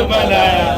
बनाया,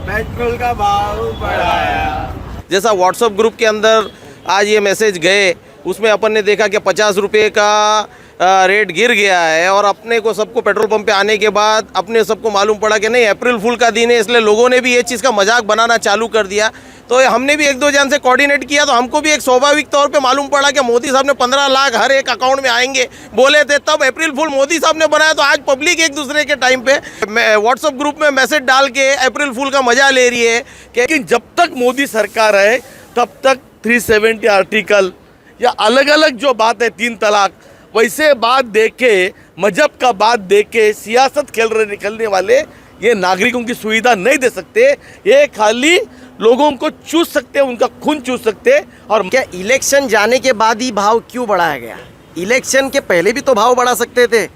पेट्रोल का भाव बढ़ाया। जैसा व्हाट्सएप ग्रुप के अंदर आज ये मैसेज गए, उसमें अपन ने देखा कि 50 रुपये का रेट गिर गया है और अपने को सबको पेट्रोल पंप पे आने के बाद अपने सबको मालूम पड़ा कि नहीं अप्रैल फूल का दिन है, इसलिए लोगों ने भी ये चीज़ का मजाक बनाना चालू कर दिया। तो हमने भी एक दो जन से कोऑर्डिनेट किया, तो हमको भी एक स्वाभाविक तौर पे मालूम पड़ा कि मोदी साहब ने 15 लाख हर एक अकाउंट में आएंगे बोले थे, तब अप्रैल फूल मोदी साहब ने बनाया। तो आज पब्लिक एक दूसरे के टाइम पे व्हाट्सएप ग्रुप में मैसेज डाल के अप्रैल फूल का मजा ले रही है। लेकिन जब तक मोदी सरकार है तब तक 370 आर्टिकल या अलग अलग जो बात है 3 तलाक, वैसे बात देख के मजहब का बात देख के सियासत खेलने वाले ये नागरिकों की सुविधा नहीं दे सकते। ये खाली लोगों को चूस सकते, उनका खून चूस सकते। और क्या इलेक्शन जाने के बाद ही भाव क्यों बढ़ाया गया? इलेक्शन के पहले भी तो भाव बढ़ा सकते थे।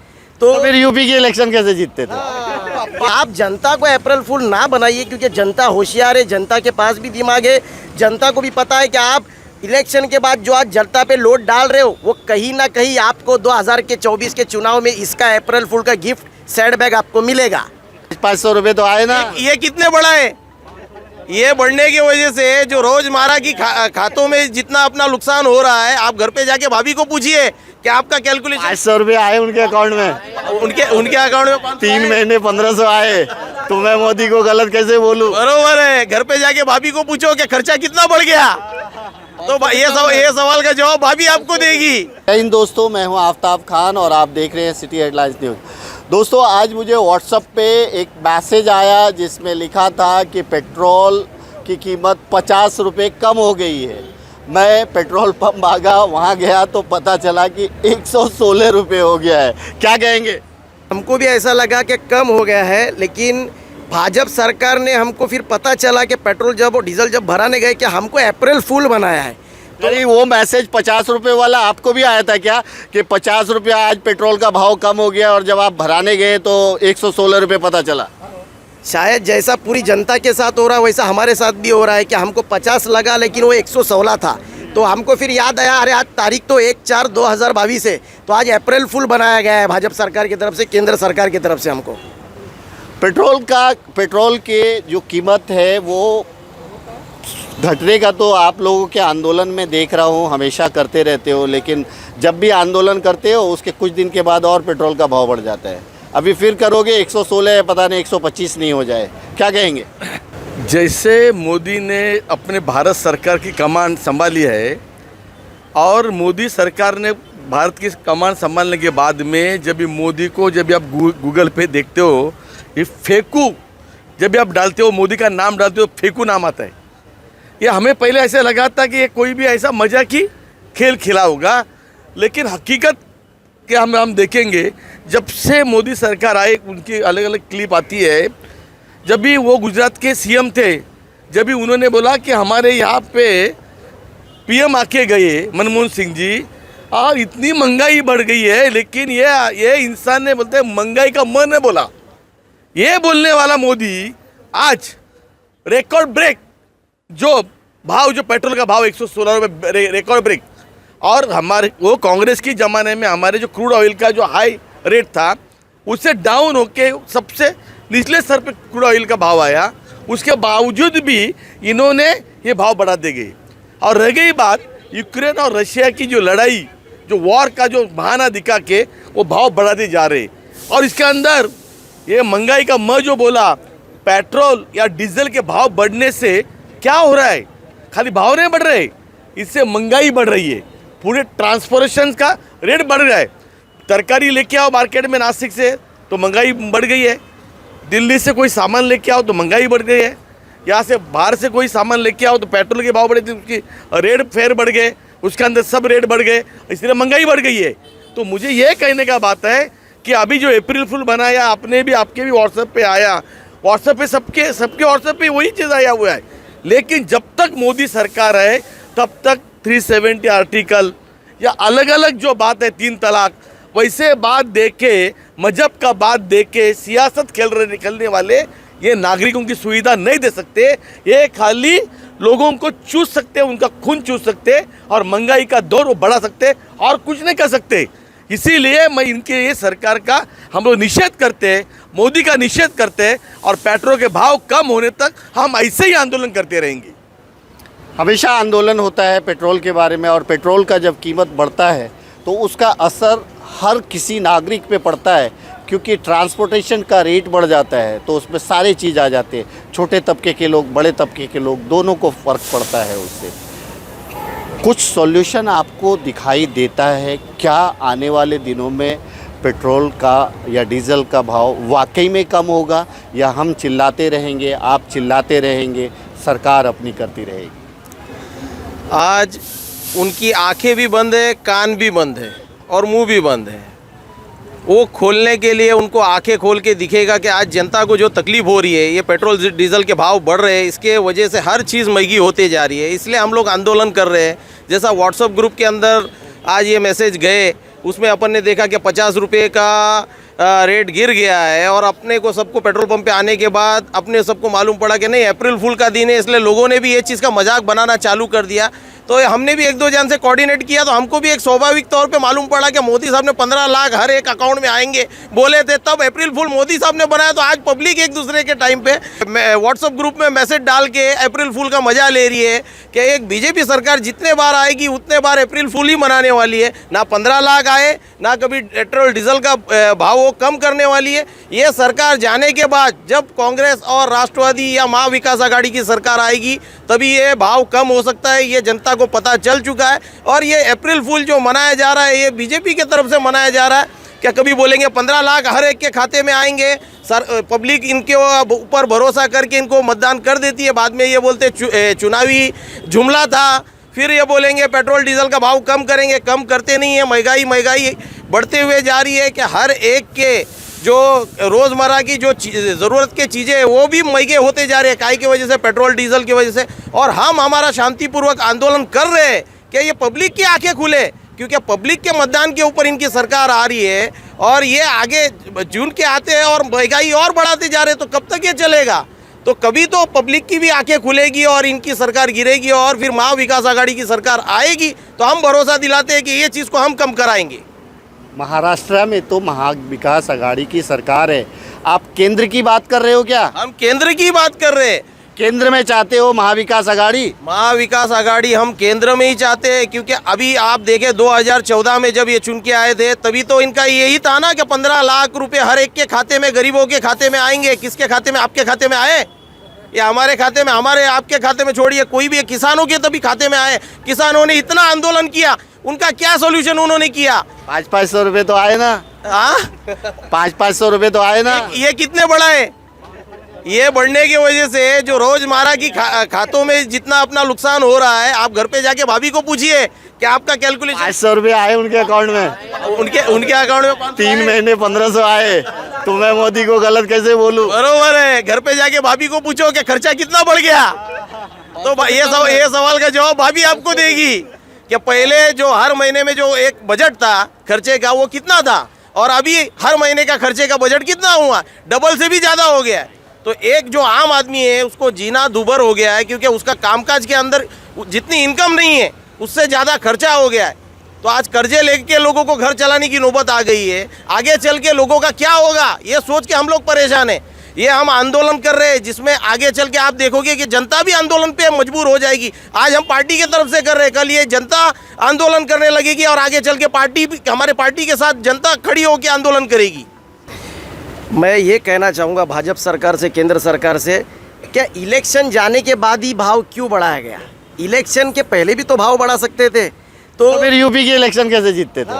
तो फिर यूपी के इलेक्शन कैसे जीतते थे? आप जनता को अप्रैल फूल ना बनाइए, क्योंकि जनता होशियार है, जनता के पास भी दिमाग है, जनता को भी पता है कि आप इलेक्शन के बाद जो आज जनता पे लोड डाल रहे हो वो कहीं ना कहीं आपको 2024 के चुनाव में इसका अप्रैल फूल का गिफ्ट सैड बैग आपको मिलेगा। 500 रुपये तो आए ना। ये कितने बड़ा है? ये बढ़ने की वजह से जो रोजमर्रा की खातों में जितना अपना नुकसान हो रहा है, आप घर पे जाके भाभी को पूछिए कि आपका कैलकुलेशन। 500 रुपये आए उनके अकाउंट में, उनके अकाउंट में 3 महीने 1500 आए। तो मैं मोदी को गलत कैसे बोलूं? बरोबर है, घर पे जाके भाभी को पूछो कि खर्चा कितना बढ़ गया, तो ये सवाल का जवाब भाभी आपको देगी। इन दोस्तों, मैं हूं आफ्ताब खान और आप देख रहे हैं सिटी हेडलाइंस न्यूज़। दोस्तों, आज मुझे व्हाट्सएप पे एक मैसेज आया जिसमें लिखा था कि पेट्रोल की कीमत 50 रुपये कम हो गई है। मैं पेट्रोल पंप भागा, वहाँ गया तो पता चला कि 116 रुपये हो गया है। क्या कहेंगे? हमको भी ऐसा लगा कि कम हो गया है, लेकिन भाजपा सरकार ने हमको फिर पता चला कि पेट्रोल जब और डीजल जब भराने गए कि हमको अप्रैल फूल बनाया है। तो वो मैसेज 50 रुपये वाला आपको भी आया था क्या कि 50 रुपया आज पेट्रोल का भाव कम हो गया, और जब आप भराने गए तो 116 रुपये पता चला? शायद जैसा पूरी जनता के साथ हो रहा है वैसा हमारे साथ भी हो रहा है कि हमको 50 लगा लेकिन वो 116 था। तो हमको फिर याद आया, अरे आज तारीख तो 1/4/2022 है, तो आज अप्रैल फूल बनाया गया है भाजपा सरकार की तरफ से, केंद्र सरकार की तरफ से। हमको पेट्रोल के जो कीमत है वो घटने का तो आप लोगों के आंदोलन में देख रहा हूँ, हमेशा करते रहते हो, लेकिन जब भी आंदोलन करते हो उसके कुछ दिन के बाद और पेट्रोल का भाव बढ़ जाता है। अभी फिर करोगे 116 है, पता नहीं 125 नहीं हो जाए, क्या कहेंगे? जैसे मोदी ने अपने भारत सरकार की कमान संभाली है, और मोदी सरकार ने भारत की कमान संभालने के बाद में जब भी मोदी को जब भी आप गूगल पे देखते हो, ये फेकू जब भी आप डालते हो, मोदी का नाम डालते हो, फेकू नाम आता है। ये हमें पहले ऐसे लगा था कि ये कोई भी ऐसा मजा की खेल खेला होगा, लेकिन हकीकत के हम देखेंगे जब से मोदी सरकार आए, उनकी अलग अलग क्लिप आती है। जब भी वो गुजरात के सीएम थे, जब भी उन्होंने बोला कि हमारे यहाँ पे पीएम आके गए मनमोहन सिंह जी, और इतनी महंगाई बढ़ गई है, लेकिन ये इंसान ने बोलते हैं महंगाई का मन ने बोला। ये बोलने वाला मोदी आज रिकॉर्ड ब्रेक जो पेट्रोल का भाव 116 रुपये रिकॉर्ड ब्रेक, और हमारे वो कांग्रेस की ज़माने में हमारे जो क्रूड ऑयल का जो हाई रेट था उससे डाउन होके सबसे निचले स्तर पे क्रूड ऑयल का भाव आया। उसके बावजूद भी इन्होंने ये भाव बढ़ा दे गए। और रह गई बात यूक्रेन और रशिया की जो लड़ाई, जो वॉर का जो बहाना दिखा के वो भाव बढ़ाते जा रहे। और इसके अंदर ये महंगाई का म जो बोला, पेट्रोल या डीजल के भाव बढ़ने से क्या हो रहा है? खाली भाव नहीं बढ़ रहे, इससे महंगाई बढ़ रही है, पूरे ट्रांसपोर्टेशन का रेट बढ़ रहा है। तरकारी लेके आओ मार्केट में नासिक से तो महंगाई बढ़ गई है, दिल्ली से कोई सामान लेके आओ तो महंगाई बढ़ गई है, यहाँ से बाहर से कोई सामान लेके आओ तो पेट्रोल के भाव बढ़े, उसकी रेट फेयर बढ़ गए, उसके अंदर सब रेट बढ़ गए, इसलिए महंगाई बढ़ गई है। तो मुझे ये कहने का बात है कि अभी जो अप्रैल फूल बनाया आपने भी, आपके भी व्हाट्सएप पे आया, व्हाट्सएप पे सबके व्हाट्सएप पे वही चीज़ आया हुआ है। लेकिन जब तक मोदी सरकार है तब तक 370 आर्टिकल या अलग अलग जो बात है 3 तलाक, वैसे बात देख के मजहब का बात देख के सियासत खेलने वाले ये नागरिकों की सुविधा नहीं दे सकते। ये खाली लोगों को चूस सकते, उनका खून चूस सकते, और महंगाई का दौर वो बढ़ा सकते, और कुछ नहीं कर सकते। इसीलिए मैं इनके ये सरकार का हम लोग निषेध करते हैं, मोदी का निषेध करते हैं और पेट्रोल के भाव कम होने तक हम ऐसे ही आंदोलन करते रहेंगे। हमेशा आंदोलन होता है पेट्रोल के बारे में, और पेट्रोल का जब कीमत बढ़ता है तो उसका असर हर किसी नागरिक पे पड़ता है, क्योंकि ट्रांसपोर्टेशन का रेट बढ़ जाता है तो उसमें सारे चीज़ आ जाते हैं। छोटे तबके के लोग, बड़े तबके के लोग, दोनों को फ़र्क पड़ता है उससे। कुछ सॉल्यूशन आपको दिखाई देता है क्या आने वाले दिनों में पेट्रोल का या डीजल का भाव वाकई में कम होगा, या हम चिल्लाते रहेंगे, आप चिल्लाते रहेंगे, सरकार अपनी करती रहेगी? आज उनकी आंखें भी बंद है, कान भी बंद है और मुंह भी बंद है। वो खोलने के लिए उनको आंखें खोल के दिखेगा कि आज जनता को जो तकलीफ़ हो रही है, ये पेट्रोल डीजल के भाव बढ़ रहे हैं, इसके वजह से हर चीज़ महंगी होते जा रही है। इसलिए हम लोग आंदोलन कर रहे हैं। जैसा व्हाट्सएप ग्रुप के अंदर आज ये मैसेज गए, उसमें अपन ने देखा कि 50 रुपये का रेट गिर गया है, और अपने को सबको पेट्रोल पंप पे आने के बाद अपने सबको मालूम पड़ा कि नहीं अप्रैल फूल का दिन है, इसलिए लोगों ने भी ये चीज़ का मजाक बनाना चालू कर दिया। तो हमने भी एक दो जन से कोऑर्डिनेट किया, तो हमको भी एक स्वाभाविक तौर पे मालूम पड़ा कि मोदी साहब ने 15 लाख हर एक अकाउंट में आएंगे बोले थे, तब अप्रैल फूल मोदी साहब ने बनाया। तो आज पब्लिक एक दूसरे के टाइम पे व्हाट्सएप ग्रुप में मैसेज डाल के अप्रैल फूल का मजा ले रही है कि एक बीजेपी सरकार जितने बार आएगी उतने बार अप्रैल फूल ही मनाने वाली है। ना 15 लाख आए, ना कभी पेट्रोल डीजल का भाव वो कम करने वाली है। ये सरकार जाने के बाद जब कांग्रेस और राष्ट्रवादी या महा विकास आघाड़ी की सरकार आएगी तभी ये भाव कम हो सकता है, ये जनता को पता चल चुका है। और ये अप्रैल फूल जो मनाया जा रहा है, ये बीजेपी की तरफ से मनाया जा रहा है। क्या कभी बोलेंगे 15 लाख हर एक के खाते में आएंगे, सर पब्लिक इनके ऊपर भरोसा करके इनको मतदान कर देती है, बाद में ये बोलते चुनावी जुमला था, फिर ये बोलेंगे पेट्रोल डीजल का भाव कम करेंगे, कम करते नहीं है। महंगाई बढ़ते हुए जा रही है कि हर एक के जो रोज़मर्रा की जो ज़रूरत की चीज़ें हैं वो भी महंगे होते जा रहे हैं, काहे की वजह से, पेट्रोल डीजल की वजह से। और हम हमारा शांतिपूर्वक आंदोलन कर रहे हैं कि ये पब्लिक की आंखें खुले, क्योंकि पब्लिक के मतदान के ऊपर इनकी सरकार आ रही है और ये आगे जून के आते हैं और महंगाई और बढ़ाते जा रहे हैं। तो कब तक ये चलेगा? तो कभी तो पब्लिक की भी आंखें खुलेगी और इनकी सरकार गिरेगी और फिर महा विकास आघाड़ी की सरकार आएगी। तो हम भरोसा दिलाते हैं कि ये चीज़ को हम कम कराएंगे। महाराष्ट्र में तो महा विकास आघाड़ी की सरकार है, आप केंद्र की बात कर रहे हो क्या? हम केंद्र की बात कर रहे हैं। केंद्र में चाहते हो महाविकास आघाड़ी? महाविकास आघाड़ी हम केंद्र में ही चाहते हैं, क्योंकि अभी आप देखें 2014 में जब ये चुन के आए थे तभी तो इनका यही था ना कि 15 लाख रुपए हर एक के खाते में, गरीबों के खाते में आएंगे। किसके खाते में? आपके खाते में आए या हमारे खाते में? हमारे आपके खाते में छोड़िए, कोई भी किसानों के तभी खाते में आए। किसानों ने इतना आंदोलन किया, उनका क्या सोल्यूशन उन्होंने किया? 500 रुपये तो आए ना? 500 रुपये तो आए ना? ये कितने बढ़ा है? ये बढ़ने की वजह से जो रोजमर्रा की खातों में जितना अपना नुकसान हो रहा है, आप घर पे जाके भाभी को पूछिए कि आपका कैलकुलेशन। 500 रुपये आए उनके अकाउंट में, उनके अकाउंट में 3 महीने 1500 आए। तो मैं मोदी को गलत कैसे बोलूं? बरोबर है, घर पे जाके भाभी को पूछो कि खर्चा कितना बढ़ गया। तो ये सवाल का जवाब भाभी आपको देगी कि पहले जो हर महीने में जो एक बजट था खर्चे का वो कितना था, और अभी हर महीने का खर्चे का बजट कितना हुआ? डबल से भी ज़्यादा हो गया है। तो एक जो आम आदमी है उसको जीना दूभर हो गया है, क्योंकि उसका कामकाज के अंदर जितनी इनकम नहीं है उससे ज़्यादा खर्चा हो गया है। तो आज कर्जे लेके लोगों को घर चलाने की नौबत आ गई है। आगे चल के लोगों का क्या होगा ये सोच के हम लोग परेशान हैं। ये हम आंदोलन कर रहे हैं जिसमें आगे चल के आप देखोगे कि जनता भी आंदोलन पे मजबूर हो जाएगी। आज हम पार्टी की तरफ से कर रहे हैं, कल ये जनता आंदोलन करने लगेगी और आगे चल के हमारे पार्टी के साथ जनता खड़ी होकर आंदोलन करेगी। मैं ये कहना चाहूँगा भाजपा सरकार से, केंद्र सरकार से, क्या इलेक्शन जाने के बाद ही भाव क्यों बढ़ाया गया? इलेक्शन के पहले भी तो भाव बढ़ा सकते थे। तो फिर यूपी के इलेक्शन कैसे जीतते थे?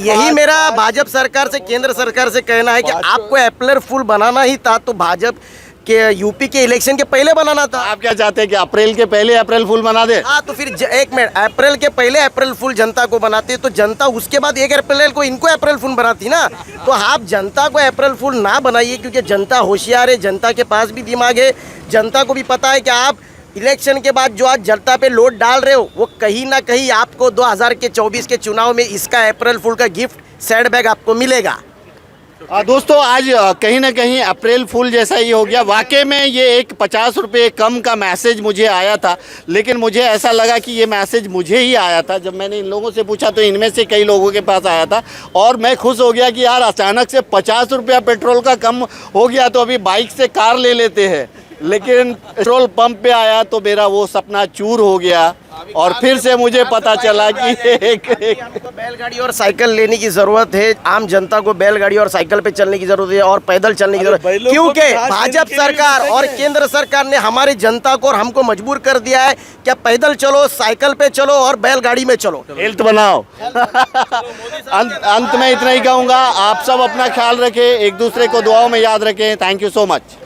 यही मेरा भाजपा सरकार से, केंद्र सरकार से कहना है कि आपको अप्रैल फूल बनाना ही था तो भाजपा के यूपी के इलेक्शन के पहले बनाना था। आप क्या चाहते हैं कि अप्रैल के पहले अप्रैल फूल बना दे? हाँ, तो फिर एक मिनट, अप्रैल के पहले अप्रैल फूल जनता को बनाते तो जनता उसके बाद 1 अप्रैल को इनको अप्रैल फूल बनाती ना। तो आप जनता को अप्रैल फूल ना बनाइए, क्योंकि जनता होशियार है, जनता के पास भी दिमाग है। जनता को भी पता है कि आप इलेक्शन के बाद जो आज जनता पे लोड डाल रहे हो वो कहीं ना कहीं आपको 2024 के चुनाव में इसका अप्रैल फूल का गिफ्ट सैंड बैग आपको मिलेगा। दोस्तों आज कहीं ना कहीं अप्रैल फूल जैसा ही हो गया। वाकई में ये एक 50 रुपये कम का मैसेज मुझे आया था, लेकिन मुझे ऐसा लगा कि ये मैसेज मुझे ही आया था। जब मैंने इन लोगों से पूछा तो इनमें से कई लोगों के पास आया था और मैं खुश हो गया कि यार अचानक से 50 रुपया पेट्रोल का कम हो गया तो अभी बाइक से कार ले लेते हैं। लेकिन पेट्रोल पंप पे आया तो मेरा वो सपना चूर हो गया और फिर से मुझे पता चला कि हमको बैलगाड़ी और साइकिल लेने की जरूरत है। आम जनता को बैलगाड़ी और साइकिल पे चलने की जरूरत है और पैदल चलने की जरूरत है, बैलों को क्योंकि भी घास भाजपा देने के लिए सरकार भी और चाहिए। केंद्र सरकार ने हमारी जनता को और हमको मजबूर कर दिया है कि पैदल चलो, साइकिल पे चलो और बैलगाड़ी में चलो। हेल्थ बनाओ। अंत में इतना ही कहूँगा, आप सब अपना ख्याल रखें, एक दूसरे को दुआओं में याद रखें। Thank you so much.